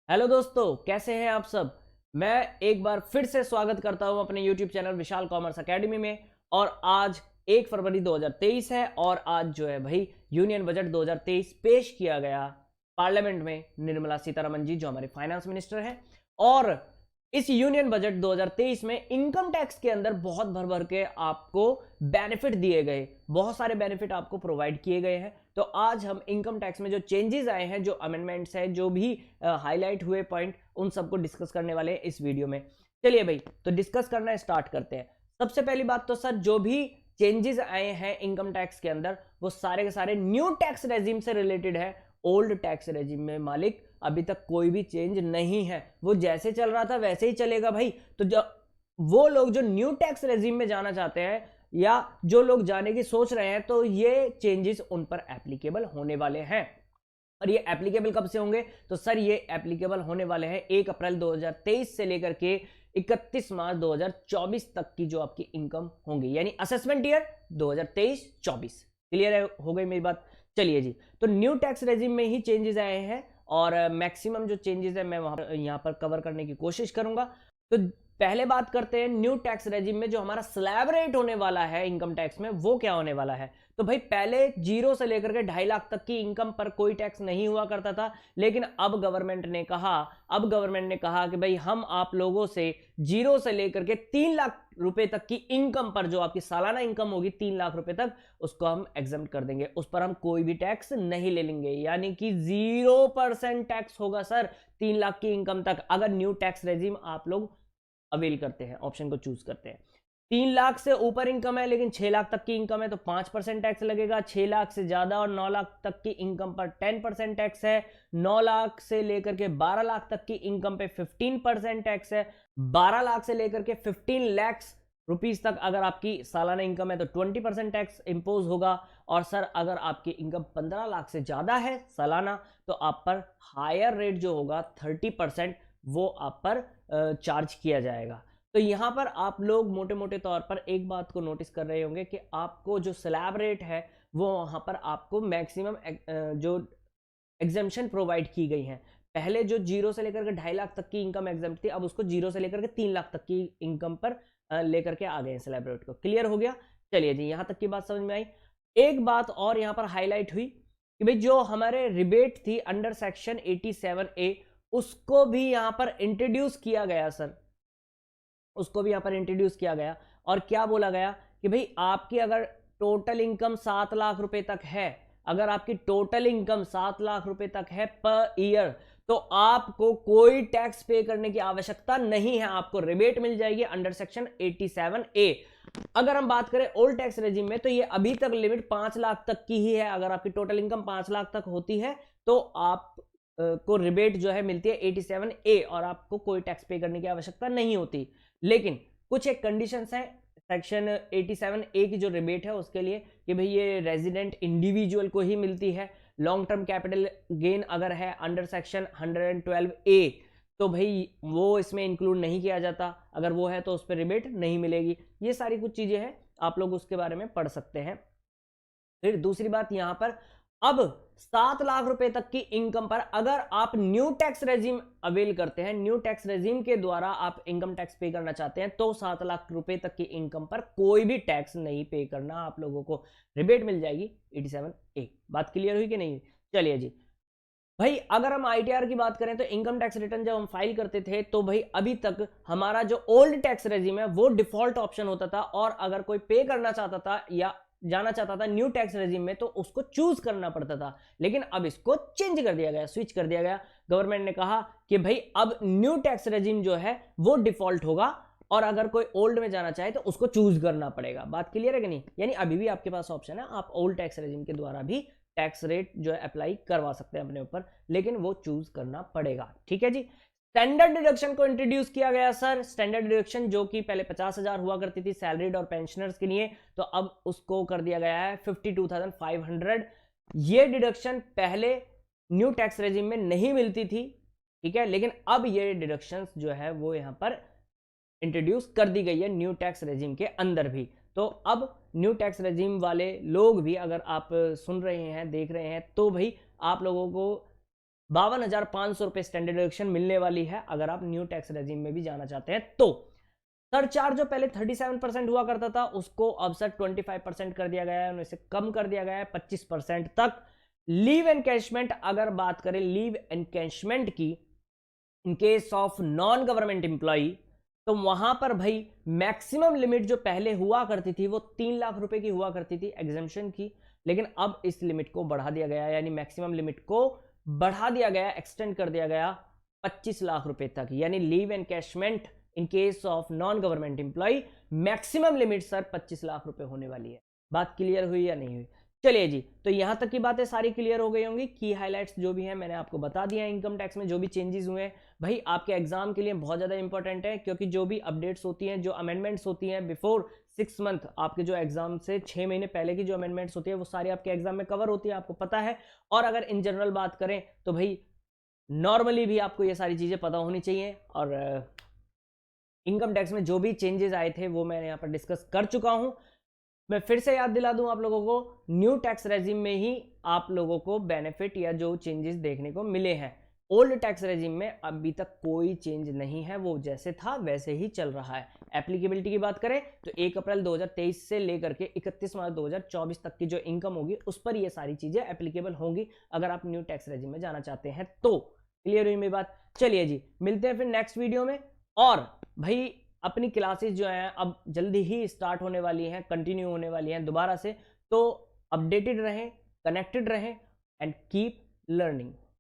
Hello दोस्तों, कैसे हैं आप सब। मैं एक बार फिर से स्वागत करता हूं अपने YouTube चैनल विशाल कॉमर्स एकेडमी में। और आज 1 फरवरी 2023 है और आज जो है भाई यूनियन बजट 2023 पेश किया गया पार्लियामेंट में। निर्मला सीतारमण जी जो हमारे फाइनेंस मिनिस्टर हैं, और इस यूनियन बजट 2023 में इनकम टैक्स के अंदर बहुत भर भर के आपको बेनिफिट दिए गए, बहुत सारे बेनिफिट आपको प्रोवाइड किए गए हैं। तो आज हम इनकम टैक्स में जो चेंजेस आए हैं, जो अमेंडमेंट्स हैं, जो भी हाईलाइट हुए पॉइंट, उन सबको डिस्कस करने वाले हैं इस वीडियो में। चलिए भाई, तो डिस्कस करना स्टार्ट करते हैं। सबसे पहली बात तो सर, जो भी चेंजेस आए हैं इनकम टैक्स के अंदर, वो सारे के सारे न्यू टैक्स रेजिम से रिलेटेड है। ओल्ड टैक्स रेजिम में मालिक अभी तक कोई भी चेंज नहीं है, वो जैसे चल रहा था वैसे ही चलेगा भाई। तो जो वो लोग जो न्यू टैक्स रेजिम में जाना चाहते हैं या जो लोग जाने की सोच रहे हैं, तो ये चेंजेस उन पर एप्लीकेबल होने वाले हैं। और ये एप्लीकेबल कब से होंगे? तो सर ये एप्लीकेबल होने वाले हैं 1 अप्रैल 2023 से लेकर के 31 मार्च 2024 तक की जो आपकी इनकम होंगी, यानी असेसमेंट ईयर 2023-24। क्लियर हो गई मेरी बात? चलिए जी, तो न्यू टैक्स रेजिम में ही चेंजेस आए हैं और मैक्सिमम जो चेंजेस है मैं यहां पर कवर करने की कोशिश करूंगा। तो पहले बात करते हैं न्यू टैक्स रेजिम में जो हमारा स्लैब रेट होने वाला है इनकम टैक्स में, वो क्या होने वाला है। तो भाई पहले 0 से लेकर के 2.5 लाख तक की इनकम पर कोई टैक्स नहीं हुआ करता था, लेकिन अब गवर्नमेंट ने कहा कि भाई हम आप लोगों से 0 से लेकर के 3 लाख रुपए तक की इनकम पर, जो आपकी सालाना इनकम होगी 3 लाख रुपए तक, उसको हम एग्जम्प्ट कर देंगे, उस पर हम कोई भी टैक्स नहीं ले लेंगे। यानी कि 0% टैक्स होगा सर 3 लाख की इनकम तक, अगर न्यू टैक्स रेजिम आप लोग अवेल करते हैं, ऑप्शन को चूज करते हैं। 3 लाख से ऊपर इनकम है लेकिन 6 लाख तक की इनकम है तो 5% टैक्स लगेगा। 6 लाख से ज्यादा और 9 लाख तक की इनकम पर 10% टैक्स है। 9 लाख से लेकर के 12 लाख तक की इनकम पे 15% टैक्स है। 12 लाख से लेकर के 15 लाख रुपीस तक अगर आपकी सालाना इनकम है तो 20% टैक्स इंपोज होगा। और सर अगर आपकी इनकम 15 लाख से ज्यादा है सालाना, तो आप पर हायर रेट जो होगा 30%, वो आप पर चार्ज किया जाएगा। तो यहां पर आप लोग मोटे मोटे तौर पर एक बात को नोटिस कर रहे होंगे कि आपको जो स्लैब रेट है, वो वहां पर आपको मैक्सिमम जो एग्जेम्पशन प्रोवाइड की गई है। पहले जो 0 से लेकर के 2.5 लाख तक की इनकम एग्जाम थी, अब उसको 0 से लेकर के 3 लाख तक की इनकम पर लेकर के आ गए हैं स्लैब रेट को। क्लियर हो गया? चलिए जी, यहां तक की बात समझ में आई। एक बात और यहां पर हाईलाइट हुई कि भाई जो हमारे रिबेट थी अंडर सेक्शन 87A, उसको भी यहां पर इंट्रोड्यूस किया गया सर, उसको भी यहां पर इंट्रोड्यूस किया गया। और क्या बोला गया कि भाई आपकी अगर टोटल इनकम 7 लाख रुपए तक है, अगर आपकी टोटल इनकम 7 लाख रुपए तक है पर ईयर, तो आपको कोई टैक्स पे करने की आवश्यकता नहीं है, आपको रिबेट मिल जाएगी अंडर सेक्शन 87A। अगर हम बात करें ओल्ड टैक्स रेजिम में, तो ये अभी तक लिमिट 5 लाख तक की ही है। अगर आपकी टोटल इनकम 5 लाख तक होती है तो आप को रिबेट जो है मिलती है 87A, और आपको कोई टैक्स पे करने की आवश्यकता नहीं होती। लेकिन कुछ एक कंडीशंस हैं सेक्शन 87A की जो रिबेट है उसके लिए, कि भाई ये रेजिडेंट इंडिविजुअल को ही मिलती है। लॉन्ग टर्म कैपिटल गेन अगर है अंडर सेक्शन 112A, तो भाई वो इसमें इंक्लूड नहीं किया जाता, अगर वो है तो उस पर रिबेट नहीं मिलेगी। ये सारी कुछ चीजें हैं, आप लोग उसके बारे में पढ़ सकते हैं। फिर दूसरी बात यहां पर, अब 7 लाख रुपए तक की इनकम पर अगर आप न्यू टैक्स रेजिम अवेल करते हैं, न्यू टैक्स रेजिम के द्वारा आप इनकम टैक्स पे करना चाहते हैं, तो 7 लाख रुपए तक की इनकम पर कोई भी टैक्स नहीं पे करना, आप लोगों को रिबेट मिल जाएगी 87A। बात क्लियर हुई कि नहीं? चलिए जी भाई, अगर हम आईटीआर की बात करें तो इनकम टैक्स रिटर्न जब हम फाइल करते थे, तो भाई अभी तक हमारा जो ओल्ड टैक्स रेजिम है वो डिफॉल्ट ऑप्शन होता था, और अगर कोई पे करना चाहता था या जाना चाहता था न्यू टैक्स रेजिम में, तो उसको चूज करना पड़ता था। लेकिन अब इसको चेंज कर दिया गया, स्विच कर दिया गया। गवर्नमेंट ने कहा कि भाई अब न्यू टैक्स रेजिम जो है वो डिफॉल्ट होगा, और अगर कोई ओल्ड में जाना चाहे तो उसको चूज करना पड़ेगा। बात क्लियर है कि नहीं? यानी अभी भी आपके पास ऑप्शन है, आप ओल्ड टैक्स रेजिम के द्वारा भी टैक्स रेट जो है अप्लाई करवा सकते हैं अपने ऊपर, लेकिन वो चूज करना पड़ेगा। ठीक है जी। स्टैंडर्ड डिडक्शन को इंट्रोड्यूस किया गया सर। स्टैंडर्ड डिडक्शन जो कि पहले 50,000 हुआ करती थी सैलरीड और पेंशनर्स के लिए, तो अब उसको कर दिया गया है 52,500। ये डिडक्शन पहले न्यू टैक्स रेजिम में नहीं मिलती थी, ठीक है, लेकिन अब ये डिडक्शंस जो है वो यहां पर इंट्रोड्यूस कर दी गई है न्यू टैक्स रेजिम के अंदर भी। तो अब न्यू टैक्स रेजिम वाले लोग भी, अगर आप सुन रहे हैं, देख रहे हैं, तो भाई आप लोगों को 52,500 रुपए स्टैंडर्ड डिडक्शन मिलने वाली है अगर आप न्यू टैक्स रेजिम में भी जाना चाहते हैं तो। सरचार्ज जो पहले 37% हुआ करता था उसको अब सर 25% कर दिया गया है, उन्हें से कम कर दिया गया है 25% तक। लीव एनकैशमेंट, अगर बात करें लीव एनकैशमेंट की इन case of non government employee, तो वहां पर भाई मैक्सिमम लिमिट जो पहले हुआ करती थी वो 3 लाख रुपए की हुआ करती थी एग्जेम्पशन की, लेकिन अब इस लिमिट को बढ़ा दिया गया, यानी मैक्सिमम लिमिट को बढ़ा दिया गया, एक्सटेंड कर दिया गया 25 लाख रुपए तक। यानी leave encashment in case of non government employ maximum limit sir 25 lakh रुपए होने वाली है। बात क्लियर हुई या नहीं हुई? चलिए जी, तो यहां तक की बातें सारी क्लियर हो गई होंगी। की हाइलाइट्स जो भी हैं मैंने आपको बता दिया है। इनकम टैक्स में जो भी चेंजेस हुए हैं भाई आपके एग्जाम के लिए बहुत ज्यादा इंपॉर्टेंट है, क्योंकि जो भी अपडेट्स होती हैं, जो अमेंडमेंट्स होती हैं बिफोर 6 मंथ, आपके जो एग्जाम से 6 महीने पहले की जो अमेंडमेंट्स होती है वो सारी आपके एग्जाम में कवर होती है, आपको पता है। और अगर इन जनरल बात करें तो भाई नॉर्मली भी आपको ये सारी चीजें पता होनी चाहिए। और इनकम टैक्स में जो भी चेंजेस आए थे वो मैं यहाँ पर डिस्कस कर चुका हूं। मैं फिर से याद दिला दूं आप लोगों को, न्यू टैक्स रेजिम में ही आप लोगों को बेनिफिट या जो चेंजेस देखने को मिले हैं। ओल्ड टैक्स रेजिम में अभी तक कोई चेंज नहीं है, वो जैसे था वैसे ही चल रहा है। एप्लीकेबिलिटी की बात करें तो 1 अप्रैल 2023 से लेकर के 31 मार्च 2024 तक की जो इनकम होगी उस पर ये सारी चीजें एप्लीकेबल होंगी अगर आप न्यू टैक्स रेजिम में जाना चाहते हैं तो। क्लियर हुई मेरी बात? चलिए जी, मिलते हैं फिर नेक्स्ट वीडियो में। और भाई अपनी क्लासेस जो हैं अब जल्दी ही स्टार्ट होने वाली हैं, कंटिन्यू होने वाली हैं दोबारा से, तो अपडेटेड रहें, कनेक्टेड रहें एंड कीप लर्निंग।